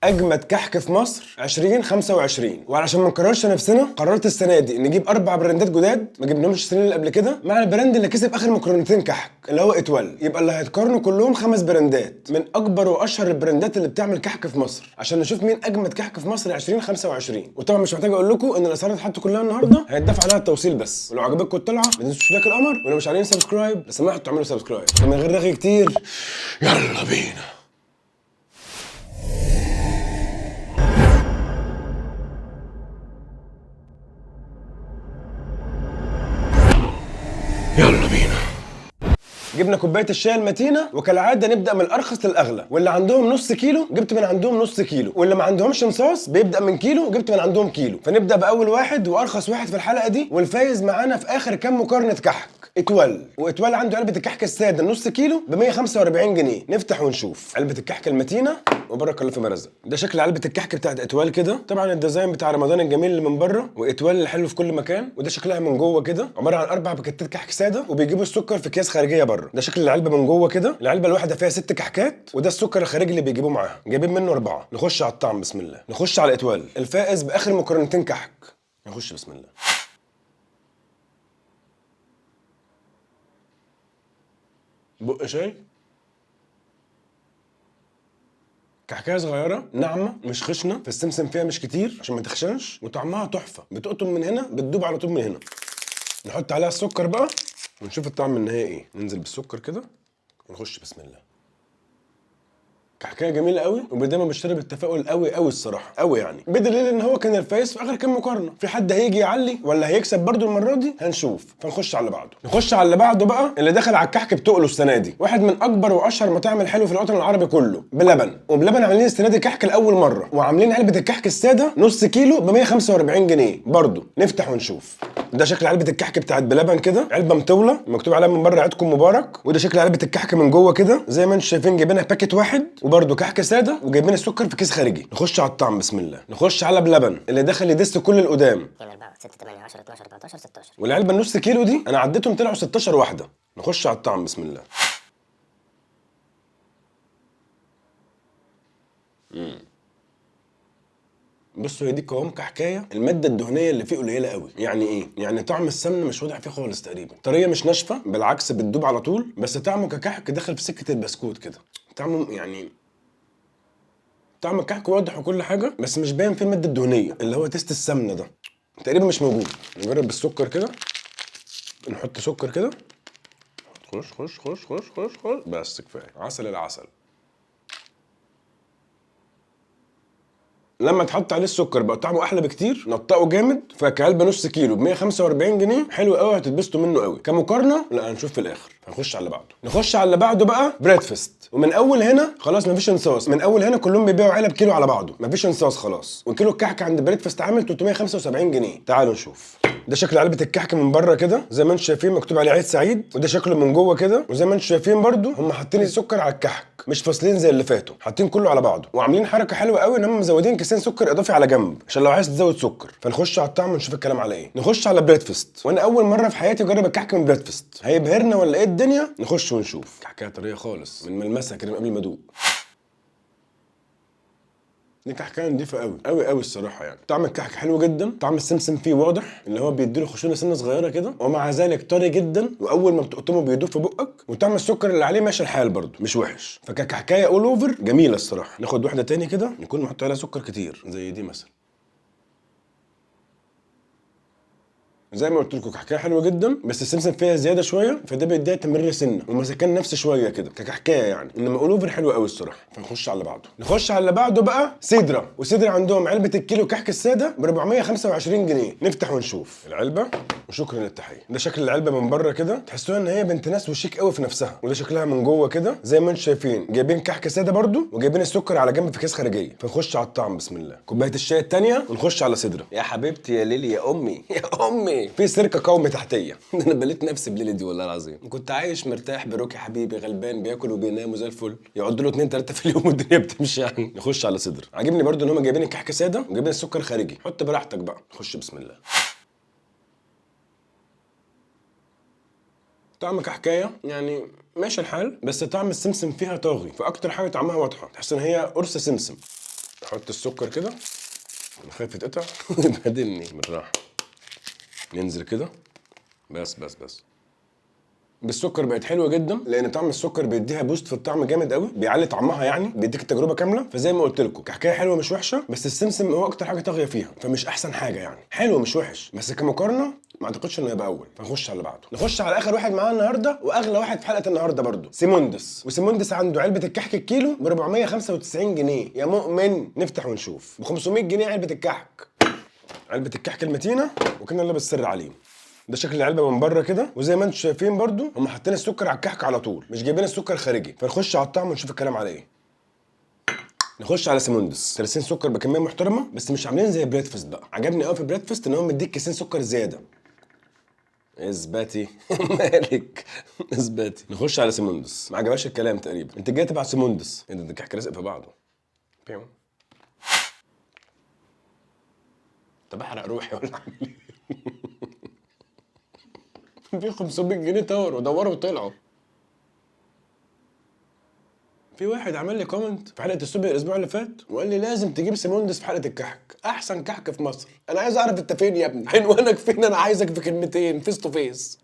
اجمد كحك في مصر 2025. وعلشان ما نكررش نفسنا قررت السنه دي نجيب 4 براندات جداد ما جبناهمش السنين اللي قبل كده، مع البراند اللي كسب اخر مقارنتين كحك اللي هو اتول. يبقى اللي هيتقارنوا كلهم 5 براندات من اكبر واشهر البراندات اللي بتعمل كحك في مصر، عشان نشوف مين اجمد كحك في مصر 2025. وطبعا مش محتاج اقول لكم ان الاسعار اللي اتحط كلها النهارده هيتدفع عليها التوصيل بس. ولو عجبتكم الطلعه ما تنسوش لايك القمر، ولو مش عاملين سبسكرايب لو سمحتوا تعملوا سبسكرايب. فمن غير رغي كتير يلا بينا. يلا بينا. جبنا كوبايه الشاي المتينه، وكالعاده نبدا من الارخص للاغلى. واللي عندهم نص كيلو جبت من عندهم نص كيلو، واللي ما عندهمش مصاص بيبدا من كيلو جبت من عندهم كيلو. فنبدا باول واحد وارخص واحد في الحلقه دي، والفايز معانا في اخر كام مقارنه كحك اتول. واتول عنده علبه الكحك الساده نص كيلو ب 145 جنيه. نفتح ونشوف علبه الكحك المتينه، وبارك الله فيما رزق. ده شكل علبه الكحك بتاعت اتول كده، طبعا الديزاين بتاع رمضان الجميل اللي من بره، واتول الحلو في كل مكان. وده شكلها من جوه كده، عباره عن 4 باكيتات كحك ساده، وبيجيبوا السكر في اكياس خارجيه بره. ده شكل العلبه من جوه كده. العلبه الواحده فيها 6 كحكات، وده السكر الخارجي اللي بيجيبوه معاها، جايبين منه 4. نخش على الطعم بسم الله. نخش على اتول الفائز باخر مقارنتين كحك. نخش بسم الله. بق شاي، كحكايه صغيره ناعمه مش خشنه، فالسمسم فيها مش كتير عشان ما تخشنش، وطعمها تحفه. بتقطم من هنا بتدوب على طول من هنا. نحط عليها السكر بقى ونشوف الطعم النهائي ايه. ننزل بالسكر كده ونخش بسم الله. كحكايه جميله قوي، ودايما بشتري بالتفاؤل قوي قوي الصراحه قوي يعني، بدليل ان هو كان الفايز في اخر كام مقارنه. في حد هيجي يعلي ولا هيكسب برضو المره دي؟ هنشوف. فنخش على اللي بعده. نخش على اللي بعده بقى، اللي دخل على الكحك بتقله السنه دي، واحد من اكبر واشهر مطاعم الحلو في الوطن العربي كله، بلبن. وبلبن عاملين السنه دي كحك لاول مره، وعاملين علبه الكحك الساده نص كيلو ب 145 جنيه برضو. نفتح ونشوف. ده شكل علبه الكحك بتاعت بلبن كده، علبه مطوله مكتوب عليها من بره عيدكم مبارك. وده شكل علبه الكحك من جوه كده، زي ما انتم شايفين جايبينها باكيت واحد، وبرده كحك ساده، وجايبين السكر في كيس خارجي. نخش على الطعم بسم الله. نخش على بلبن اللي دخل يدس كل القدام. 4 6 8 10 12 14 16. والعلبه النص كيلو دي انا عديتهم طلعوا 16 واحده. نخش على الطعم بسم الله. بصوا، هي دي قوام كحكايه الماده الدهنيه اللي فيه قليله قوي. يعني ايه؟ يعني طعم السمنه مش واضح فيه خالص تقريبا. طريه مش ناشفه، بالعكس بتدوب على طول. بس طعمه ككحك داخل في سكه البسكوت كده. طعمه يعني طعم الكحك واضح وكل حاجه، بس مش باين فيه الماده الدهنيه اللي هو تيست السمنه ده، تقريبا مش موجود. نجرب بالسكر كده. نحط سكر كده. خش خش خش خش خش خش. بس كفايه. عسل العسل. لما تحط عليه السكر بقى طعمه احلى بكتير. نطقه جامد. فكعلبه نص كيلو ب 145 جنيه حلو قوي، هتتبسطوا منه قوي. كمقارنه لا، هنشوف في الاخر. هنخش على اللي بعده. نخش على اللي بعده بقى بريدفاست. ومن اول هنا خلاص مفيش انصاص. من اول هنا كلهم بيبيعوا علب كيلو على بعضه، مفيش انصاص خلاص. وكيلو الكحك عند بريدفاست عامل 375 جنيه. تعالوا نشوف. ده شكل علبه الكحك من بره كده، زي ما انتم شايفين مكتوب عليه عيد سعيد. وده شكله من جوه كده، وزي ما انتم شايفين برده هم حاطين السكر على الكحك، مش فاصلين زي اللي فاتوا، حاطين كله على بعضه. وعاملين حركه حلوه قوي ان هم مزودين كيسين سكر اضافي على جنب عشان لو عايز تزود سكر. فنخش على الطعم ونشوف الكلام على ايه. نخش على بريدفاست. وانا اول مره في حياتي اجرب الكحك من بريدفاست. هيبهرنا ولا ايه الدنيا؟ نخش ونشوف. كحكايه طريه خالص من ملمسها كده قبل ما ادوق. دي كحكايه نضيفه قوي قوي قوي الصراحه يعني. طعم الكحك حلو جدا، طعم السمسم فيه واضح اللي هو بيديله خشونه سنه صغيره كده، ومع ذلك طري جدا، واول ما بتقطمه بيدوب في بقك. وطعم السكر اللي عليه ماشي الحال برده، مش وحش. فكحكايه اول اوفر جميله الصراحه. ناخد واحده تاني كده يكون محط عليها سكر كتير زي دي مثلا. زي ما قلت لكم كحكايه حلوه جدا، بس السمسم فيها زياده شويه، فده بيديها تمرير سنه ومسكان نفس شويه كده كحكايه يعني. انما اولوفر حلو قوي الصراحه. فنخش على اللي بعده. نخش على اللي بعده بقى سيدرا. وسيدرا عندهم علبه الكيلو كحك الساده ب 425 جنيه. نفتح ونشوف العلبه وشكرا للتحيه. ده شكل العلبه من بره كده، تحسوها ان هي بنت ناس وشيك قوي في نفسها. وده شكلها من جوه كده زي ما انتم شايفين، جايبين كحك ساده برده، وجايبين السكر على جنب في كيس خارجيه. فنخش على الطعم بسم الله. كوبايه الشاي الثانيه ونخش على سيدرا. يا حبيبتي يا ليلي يا امي يا امي، في سرقه قومي تحتيه. انا بليت نفسي بليلي دي والله العظيم. كنت عايش مرتاح بروكي حبيبي غلبان، بياكل وبينام وزي الفل، يقعد له 2 3 في اليوم والدنيا بتمشي يعني. نخش على صدر. عاجبني برده ان هم جايبين الكحك ساده وجايبين السكر خارجي. حط براحتك بقى. نخش بسم الله. طعم كحكايه يعني ماشي الحال، بس طعم السمسم فيها طاغي. فاكتر حاجه طعمها واضحه، تحس ان هي قرص سمسم. تحط السكر كده، انا خايف يتقطع ويبهدلني. بالراحه ننزل كده، بس بالسكر بقت حلوه جدا، لان طعم السكر بيديها بوست في الطعم جامد قوي، بيعلي طعمها يعني، بيديك التجربه كامله. فزي ما قلت لكم كحكايه حلوه مش وحشه، بس السمسم هو اكتر حاجه طاغيه فيها، فمش احسن حاجه يعني. حلو مش وحش، بس كمقارنه ما اعتقدش انه يبقى اول. فنخش على اللي بعده، نخش على اخر واحد معانا النهارده واغلى واحد في حلقه النهارده برضو، سيموندس. وسيموندس عنده علبه الكحك الكيلو ب 495 جنيه يا مؤمن. نفتح ونشوف. ب 500 جنيه علبه الكحك، علبه الكحك المتينه، وكنا الله بالسر عليه. ده شكل العلبه من بره كده، وزي ما انتم شايفين برضو هم حاطين السكر على الكحك على طول، مش جايبين السكر خارجي. فنخش على الطعم ونشوف الكلام على ايه. نخش على سيموندس، 30 سكر بكميه محترمه، بس مش عاملين زي بريدفاست بقى. عجبني قوي في بريدفاست ان هو مديك كيسين سكر زياده. اثباتي مالك اثباتي. نخش على سيموندس، ما عجبهاش الكلام تقريبا. انت جاي تبع سيموندس؟ ايه ده الكحك لازق في بعضه. بيو. طب احرق روحي ولا اعمل ايه؟ في 500 جنيه تور ودوروا وطلعوا. في واحد عمل لي كومنت في حلقه السوبر الاسبوع اللي فات وقال لي لازم تجيب سيموندس في حلقه الكحك، احسن كحك في مصر. انا عايز اعرف انت فين يا ابني؟ عنوانك فين؟ انا عايزك في كلمتين فيس تو فيس.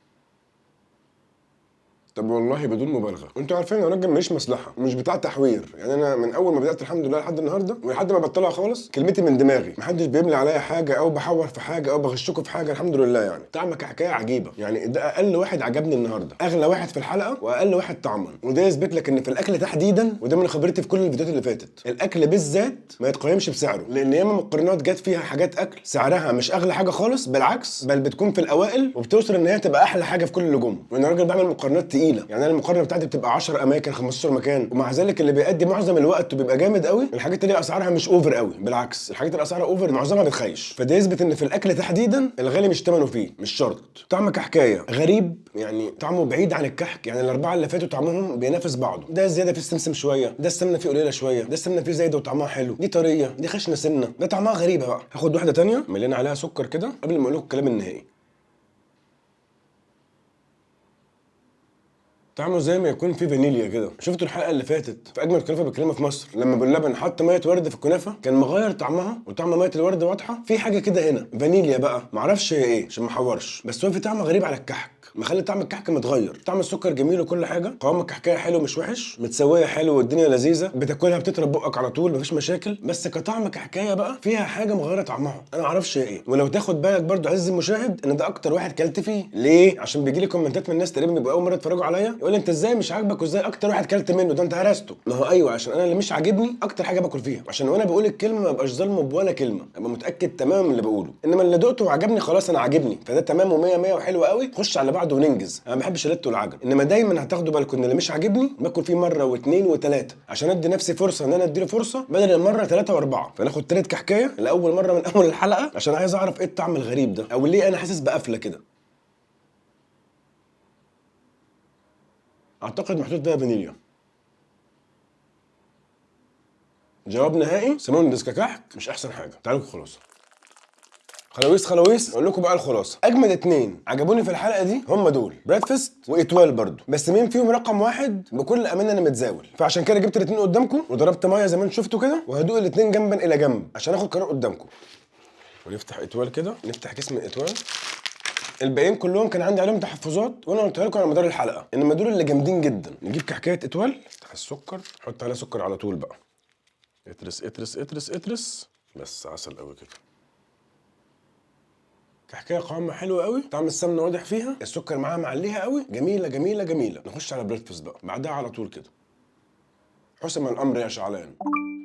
طب والله بدون مبالغه، انتوا عارفين انا راجل ماليش مصلحه، مش بتاع تحوير يعني. انا من اول ما بدات الحمد لله لحد النهارده ولحد ما بطلع خالص كلمتي من دماغي، محدش بيملي عليا حاجه او بحور في حاجه او بغشكوا في حاجه، الحمد لله يعني. طعمك حكايه عجيبه يعني. ده اقل واحد عجبني النهارده، اغلى واحد في الحلقه واقل واحد طعما. وده يثبت لك ان في الاكل تحديدا، وده من خبرتي في كل الفيديوهات اللي فاتت، الاكل بالذات ما يتقيمش بسعره، لان ياما مقارنات جت فيها حاجات اكل سعرها مش اغلى حاجه خالص، بالعكس بل بتكون في الاوائل وبتوصل ان هي تبقى احلى حاجه في كل اللجوم. وانا راجل بعمل مقارنات تقيله يعني. انا المقارنه بتاعتي بتبقى 10 اماكن 15 مكان، ومع ذلك اللي بيأدي معظم الوقت وبيبقى جامد قوي الحاجات اللي اسعارها مش اوفر قوي، بالعكس الحاجات اللي اسعارها اوفر معظمها بتخيش. فده يثبت ان في الاكل تحديدا الغالي مش ثمنه فيه، مش شرط. طعمك حكايه غريب يعني، طعمه بعيد عن الكحك يعني. الاربعه اللي فاتوا طعمهم بينافس بعضه، ده زياده في السمسم شويه، ده السمنه فيه قليله شويه، ده السمنه فيه زايده وطعمها حلو، دي طريه، دي خشنه سنه، ده طعمها غريبه بقى. هاخد واحده ثانيه ملينا عليها سكر كده قبل ما اقول لكم الكلام النهائي. طعمه زي ما يكون فيه فانيليا كده. شفتوا الحلقه اللي فاتت في اجمل كنافه بالكريمه في مصر لما باللبن حط ميه ورد في الكنافه؟ كان مغير طعمها وطعم ميه الورد واضحه. في حاجه كده هنا فانيليا بقى، معرفش هي ايه عشان ما احورش، بس هو في طعم غريب على الكحك، مخلي طعم الكحك متغير. طعم السكر جميل وكل حاجه، قوام الكحكايه حلو مش وحش، متسويه حلو والدنيا لذيذه، بتاكلها بتطرب بقك على طول مفيش مشاكل. بس كطعم كحكايه بقى فيها حاجه مغيره طعمها، انا معرفش هي ايه. ولو تاخد بالك برضو عز المشاهد ان ده اكتر واحد كلت فيه. ليه؟ عشان بيجي لي كومنتات من الناس تقريبا بيبقوا اول مره يتفرجوا عليا يقول لي انت ازاي مش عاجبك وازاي اكتر واحد كلت منه؟ ده انت هرسته. ما هو ايوه، عشان انا اللي مش عاجبني اكتر حاجه باكل فيها، عشان وانا بقول الكلمه ما ابقاش ظالمه بولا كلمه، ابقى متاكد تماما من اللي بقوله. انما اللي دقته وعجبني خلاص انا عاجبني، فده تمام و100 100 وحلو قوي. خش على بعضه وننجز. انا ما بحبش اللت والعجب، انما دايما هتاخدوا بالكم ان اللي مش عاجبني باكل فيه مره واثنين وثلاثه، عشان ادي نفسي فرصه ان انا اديله فرصه بدل المره ثلاثه واربعه. فناخد تالت كحكايه لاول مره من اول الحلقه، عشان عايز اعرف ايه الطعم الغريب ده، او ليه انا حاسس بقفله كده. اعتقد محطوط فيها فانيليا. جواب نهائي، سيموندس ككحك مش احسن حاجه. تعالوا خلاص خلاويص اقول لكم بقى الخلاصه. اجمد اتنين عجبوني في الحلقه دي هم دول، بريدفاست واتوال برضو، بس مين فيهم رقم واحد بكل امانه انا متزاول. فعشان كده جبت الاتنين قدامكم وضربت ميه زي ما انتم شفتوا كده، وهدوق الاتنين جنبا الى جنب عشان اخد قرار قدامكم. ونفتح اتوال كده، نفتح كيس من اتوال. الباقيين كلهم كان عندي عليهم تحفظات وانا قلتها لكم على مدار الحلقه، انما دول اللي جامدين جدا. نجيب كحكايه اتوال، نفتح السكر، نحط عليها سكر على طول بقى، اترس اترس اترس اترس، بس عسل قوي كده. كحكايه قوامها حلو قوي، طعم السمنه واضح فيها، السكر معاها معليها قوي، جميله جميله جميله. نخش على بريدفاست بقى بعدها على طول كده. حسم الامر يا شعلان.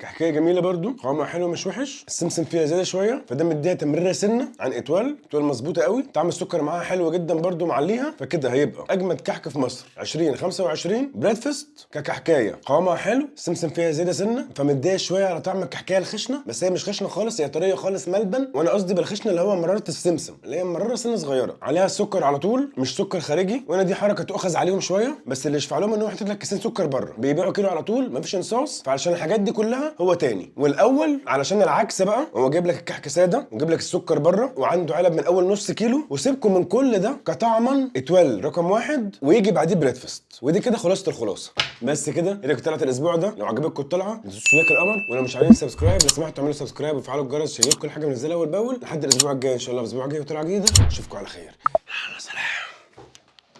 كحكايه جميله برضو، قوامها حلو مش وحش، السمسم فيها زياده شويه فده مديها تمريره سنه عن اتوال مظبوطه قوي. طعم السكر معاها حلو جدا برضو معليها، فكده هيبقى اجمد كحك في مصر 2025 بريدفاست ككحكايه. قوامها حلو، السمسم فيها زياده سنه فمديها شويه على طعم الكحكايه الخشنه، بس هي مش خشنه خالص، هي طريه خالص ملبن. وانا قصدي بالخشنه اللي هو مراره السمسم، اللي هي مراره سنه صغيره عليها السكر على طول مش سكر خارجي. وانا دي حركه تؤخذ عليهم شويه، بس اللي يشفع لهم ان هو حاطط لك كيسين سكر بره، بيبيعوا كيلو على طول مفيش انصاص. فعشان الحاجات دي كلها بقى هو تاني، والاول علشان العكس بقى هو جايب لك الكحك ساده وجايب لك السكر بره وعنده علب من اول نص كيلو، وسيبكم من كل ده كطعما اتول رقم 1 ويجي بعديه بريدفاست. ودي كده خلاصه الخلاصه. بس كده هي طلعت الاسبوع ده. لو عجبتكم الطلعه ما تنسوش لايك القمر، ولو مش عاملين سبسكرايب لو سمحتوا اعملوا سبسكرايب وفعلوا الجرس عشان يجيلكم كل حاجه منزلها اول باول. لحد الاسبوع الجاي ان شاء الله، الاسبوع الجاي وطلعه جديده. اشوفكم على خير، يلا سلام.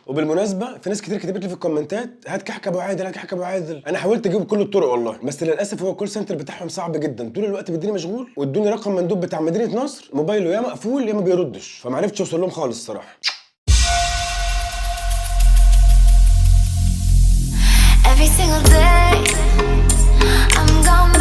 وبالمناسبه في ناس كتير كتبت لي في الكومنتات هات كحك ابو عادل، هات كحك ابو عادل. انا حاولت اجيب بكل الطرق والله، بس للاسف هو الكول سنتر بتاعهم صعب جدا، طول الوقت بيديني مشغول، وادوني رقم مندوب بتاع مدينه نصر موبايله يا مقفول يا ما بيردش، فما عرفتش اوصل لهم خالص الصراحه. Every single day I'm gone